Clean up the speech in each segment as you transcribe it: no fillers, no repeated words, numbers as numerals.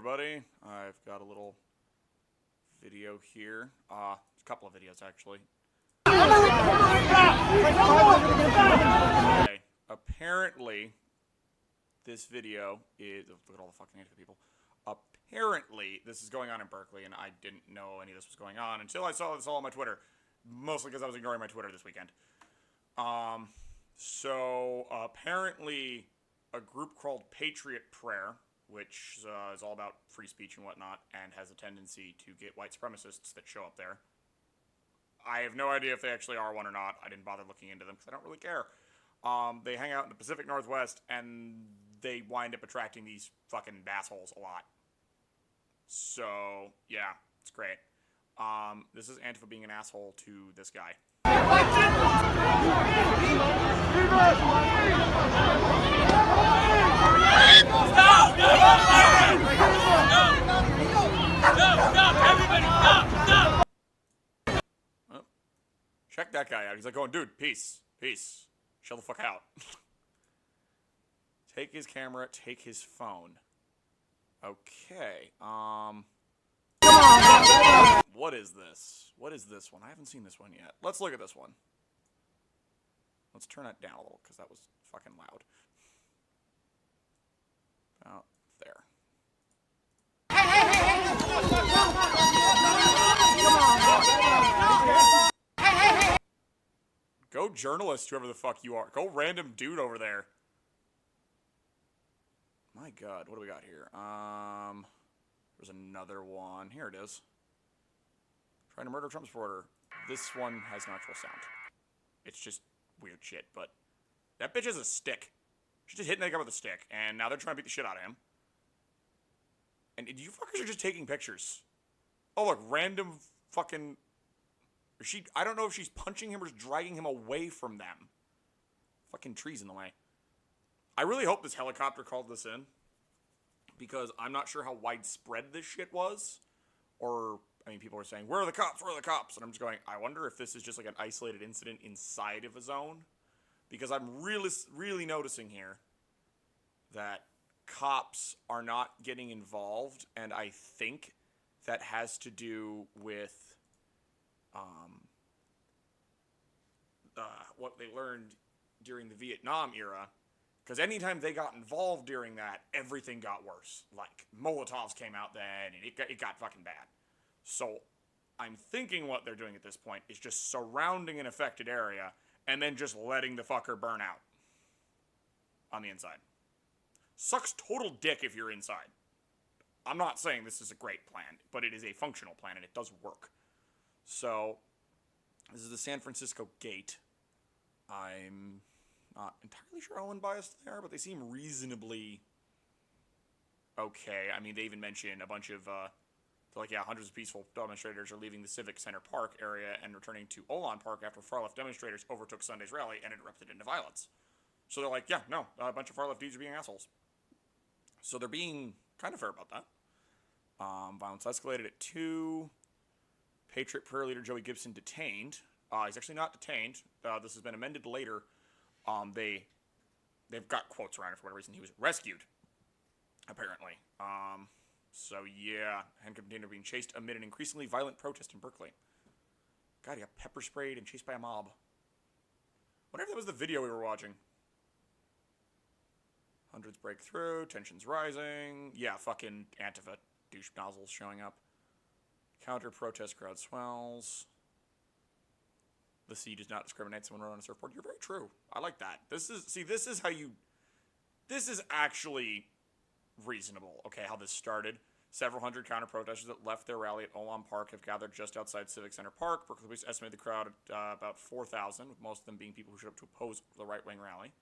everybody. I've got a little video here. A couple of videos, actually. Okay. Apparently, this video is... Look at all the fucking Antifa people. Apparently, this is going on in Berkeley, and I didn't know any of this was going on until I saw this all on my Twitter. Mostly because I was ignoring my Twitter this weekend. So, apparently, a group called Patriot Prayer, which is all about free speech and whatnot, and has a tendency to get white supremacists that show up there. I have no idea if they actually are one or not. I didn't bother looking into them because I don't really care. They hang out in the Pacific Northwest, and they wind up attracting these fucking assholes a lot. So, yeah, it's great. This is Antifa being an asshole to this guy. Stop! Everybody, stop! Oh. Check that guy out. He's like going, dude, peace. Peace. Chill the fuck out. Take his camera, take his phone. Okay, what is this? What is this one? I haven't seen this one yet. Let's look at this one. Let's turn it down a little, because that was fucking loud. About there. Go journalist, whoever the fuck you are. Go random dude over there. My god, what do we got here? There's another one. Here it is. Trying to murder Trump supporter. This one has no actual sound. It's just weird shit, but that bitch has a stick. She's just hitting that guy with a stick, and now they're trying to beat the shit out of him. And you fuckers are just taking pictures. Oh, look, random fucking... I don't know if she's punching him or just dragging him away from them. Fucking trees in the way. I really hope this helicopter called this in, because I'm not sure how widespread this shit was. Or, I mean, people are saying, where are the cops? Where are the cops? And I'm just going, I wonder if this is just like an isolated incident inside of a zone. Because I'm really noticing here that cops are not getting involved, and I think that has to do with what they learned during the Vietnam era. Because anytime they got involved during that, everything got worse. Like, Molotovs came out then, and it got fucking bad. So, I'm thinking what they're doing at this point is just surrounding an affected area, and then just letting the fucker burn out. On the inside. Sucks total dick if you're inside. I'm not saying this is a great plan, but it is a functional plan, and it does work. So, this is the San Francisco Gate. I'm... not entirely sure how unbiased they are, but they seem reasonably okay. I mean, they even mention a bunch of, like, yeah, hundreds of peaceful demonstrators are leaving the Civic Center Park area and returning to Olan Park after far-left demonstrators overtook Sunday's rally and erupted into violence. So they're like, yeah, no, a bunch of far-left dudes are being assholes. So they're being kind of fair about that. Violence escalated at 2. Patriot Prayer leader Joey Gibson detained. He's actually not detained. This has been amended later. They've got quotes around it for whatever reason. He was rescued, apparently. So yeah, handcuffed container being chased amid an increasingly violent protest in Berkeley. God, he got pepper sprayed and chased by a mob. Wonder if that was the video we were watching. Hundreds break through, tensions rising. Yeah, fucking Antifa douche nozzles showing up. Counter-protest crowd swells. The sea does not discriminate. Someone wrote on a surfboard. You're very true. I like that. This is how you... This is actually reasonable, okay, how this started. Several hundred counter-protesters that left their rally at Olan Park have gathered just outside Civic Center Park. Berkeley police estimated the crowd at about 4,000, with most of them being people who showed up to oppose the right-wing rally.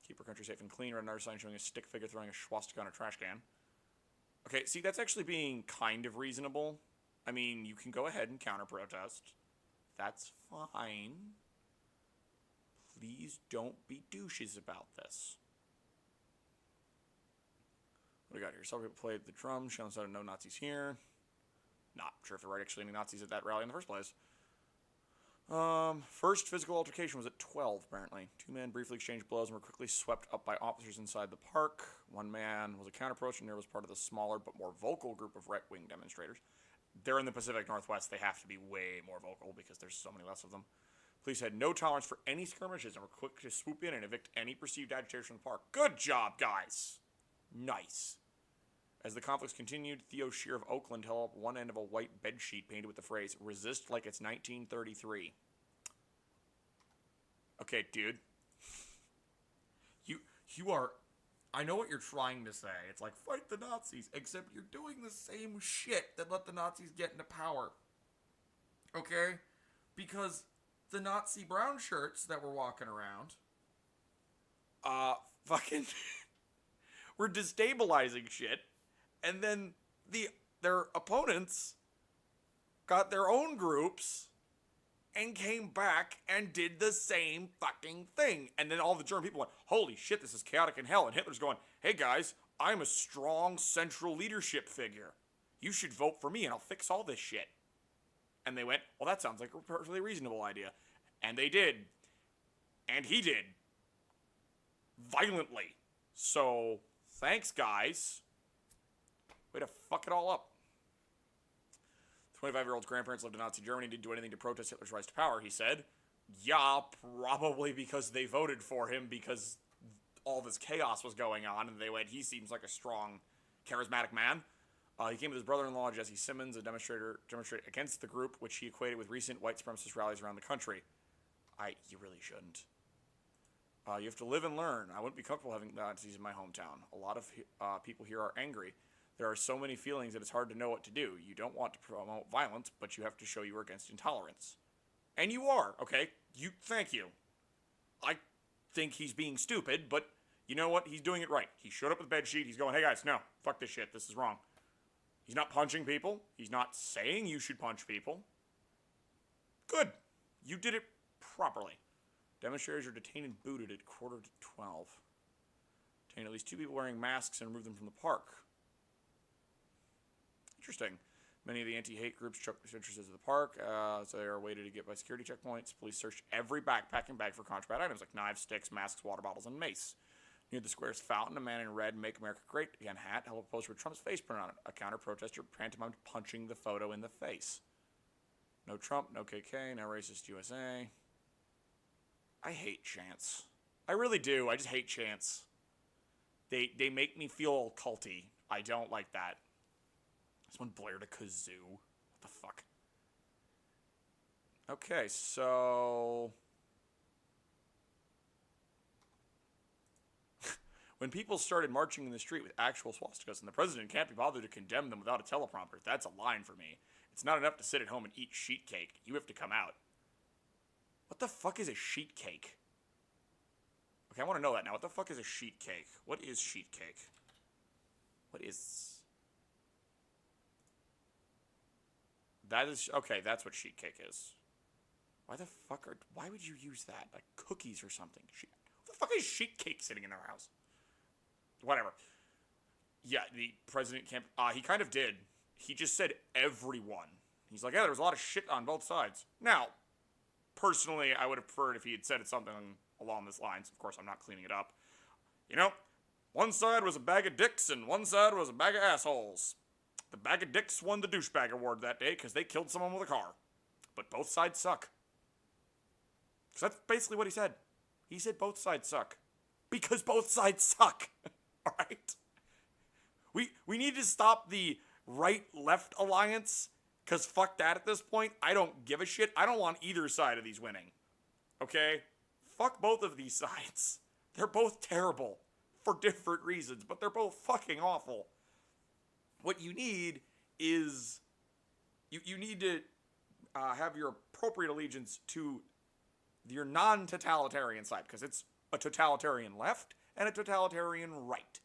Keep our country safe and clean. Read another sign showing a stick figure throwing a swastika on a trash can. Okay, see, that's actually being kind of reasonable. I mean, you can go ahead and counter-protest. That's fine. Please don't be douches about this. What do we got here? Several people played the drums, showing sign of no Nazis here. Not sure if there were actually any Nazis at that rally in the first place. First physical altercation was at 12, apparently. Two men briefly exchanged blows and were quickly swept up by officers inside the park. One man was a counter-approach, and there was part of the smaller but more vocal group of right-wing demonstrators. They're in the Pacific Northwest. They have to be way more vocal because there's so many less of them. Police had no tolerance for any skirmishes and were quick to swoop in and evict any perceived agitators from the park. Good job, guys! Nice. As the conflicts continued, Theo Shear of Oakland held up one end of a white bedsheet painted with the phrase, "Resist like it's 1933. Okay, dude. You are... I know what you're trying to say. It's like, fight the Nazis, except you're doing the same shit that let the Nazis get into power. Okay? Because the Nazi brown shirts that were walking around, fucking... were destabilizing shit. And then their opponents got their own groups and came back and did the same fucking thing. And then all the German people went, holy shit, this is chaotic in hell. And Hitler's going, hey guys, I'm a strong central leadership figure. You should vote for me and I'll fix all this shit. And they went, well, that sounds like a perfectly reasonable idea. And they did. And he did. Violently. So, thanks guys. Way to fuck it all up. 25-year-old's grandparents lived in Nazi Germany and didn't do anything to protest Hitler's rise to power, he said. Yeah, probably because they voted for him because all this chaos was going on, and they went, he seems like a strong, charismatic man. He came with his brother-in-law, Jesse Simmons, a demonstrator against the group, which he equated with recent white supremacist rallies around the country. You really shouldn't. You have to live and learn. I wouldn't be comfortable having Nazis in my hometown. A lot of people here are angry. There are so many feelings that it's hard to know what to do. You don't want to promote violence, but you have to show you are against intolerance. And you are, okay? Thank you. I think he's being stupid, but you know what? He's doing it right. He showed up with a bed sheet. He's going, hey guys, no, fuck this shit. This is wrong. He's not punching people. He's not saying you should punch people. Good. You did it properly. Demonstrators are detained and booted at 11:45. Detained at least 2 people wearing masks and removed them from the park. Interesting. Many of the anti-hate groups took entrances to the park, so they are waited to get by security checkpoints. Police searched every backpack and bag for contraband items like knives, sticks, masks, water bottles, and mace. Near the square's fountain, a man in red "Make America Great Again" hat held a poster with Trump's face printed on it. A counter-protester pantomimed punching the photo in the face. No Trump, no KK, no racist USA. I hate chants. I really do. I just hate chants. They make me feel culty. I don't like that. Someone blared a kazoo. What the fuck? Okay, so... when people started marching in the street with actual swastikas and the president can't be bothered to condemn them without a teleprompter, that's a line for me. It's not enough to sit at home and eat sheet cake. You have to come out. What the fuck is a sheet cake? Okay, I want to know that now. What the fuck is a sheet cake? What is sheet cake? What is... that is... okay, that's what sheet cake is. Why the fuck are... why would you use that? Like cookies or something. What the fuck is sheet cake sitting in their house? Whatever. Yeah, the president can't... he kind of did. He just said everyone. He's like, yeah, there was a lot of shit on both sides. Now, personally, I would have preferred if he had said something along these lines. Of course, I'm not cleaning it up. You know, one side was a bag of dicks and one side was a bag of assholes. The bag of dicks won the douchebag award that day because they killed someone with a car. But both sides suck. Because that's basically what he said. He said both sides suck. Because both sides suck. Alright? We need to stop the right-left alliance. Because fuck that at this point. I don't give a shit. I don't want either side of these winning. Okay? Fuck both of these sides. They're both terrible. For different reasons. But they're both fucking awful. What you need is... You need to have your appropriate allegiance to your non-totalitarian side. Because it's a totalitarian left and a totalitarian right.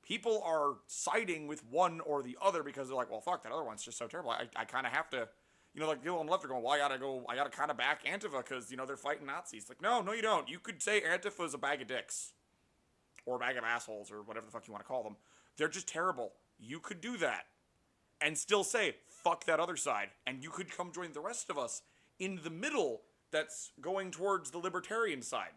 People are siding with one or the other because they're like, well, fuck, that other one's just so terrible. I kind of have to, you know, like people on the left are going, well, I gotta kind of back Antifa because, you know, they're fighting Nazis. Like, no, you don't. You could say Antifa is a bag of dicks. Or a bag of assholes or whatever the fuck you want to call them. They're just terrible. You could do that. And still say, fuck that other side. And you could come join the rest of us in the middle that's going towards the libertarian side.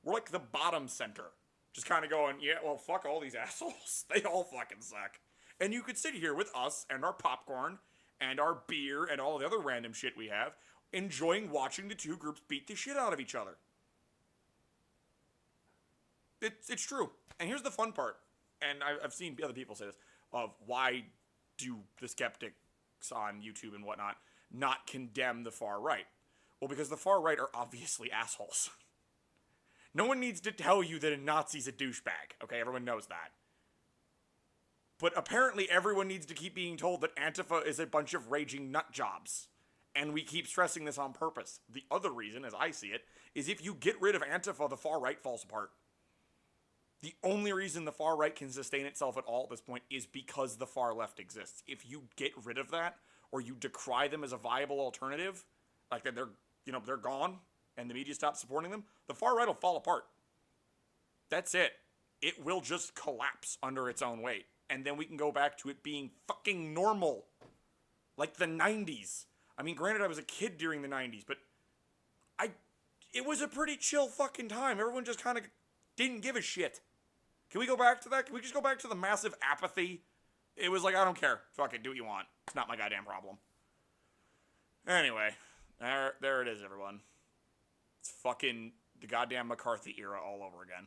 We're like the bottom center. Just kind of going, yeah, well, fuck all these assholes. They all fucking suck. And you could sit here with us and our popcorn and our beer and all the other random shit we have, enjoying watching the two groups beat the shit out of each other. It's true. And here's the fun part, and I've seen other people say this, of why do the skeptics on YouTube and whatnot not condemn the far right? Well, because the far right are obviously assholes. No one needs to tell you that a Nazi's a douchebag, okay? Everyone knows that. But apparently everyone needs to keep being told that Antifa is a bunch of raging nut jobs. And we keep stressing this on purpose. The other reason, as I see it, is if you get rid of Antifa, the far right falls apart. The only reason the far right can sustain itself at all at this point is because the far left exists. If you get rid of that, or you decry them as a viable alternative, like that they're gone, and the media stops supporting them, the far right will fall apart. That's it. It will just collapse under its own weight. And then we can go back to it being fucking normal. Like the 90s. I mean, granted, I was a kid during the 90s, but it was a pretty chill fucking time. Everyone just kind of didn't give a shit. Can we go back to that? Can we just go back to the massive apathy? It was like, I don't care. Fuck it, do what you want. It's not my goddamn problem. Anyway, there it is, everyone. It's fucking the goddamn McCarthy era all over again.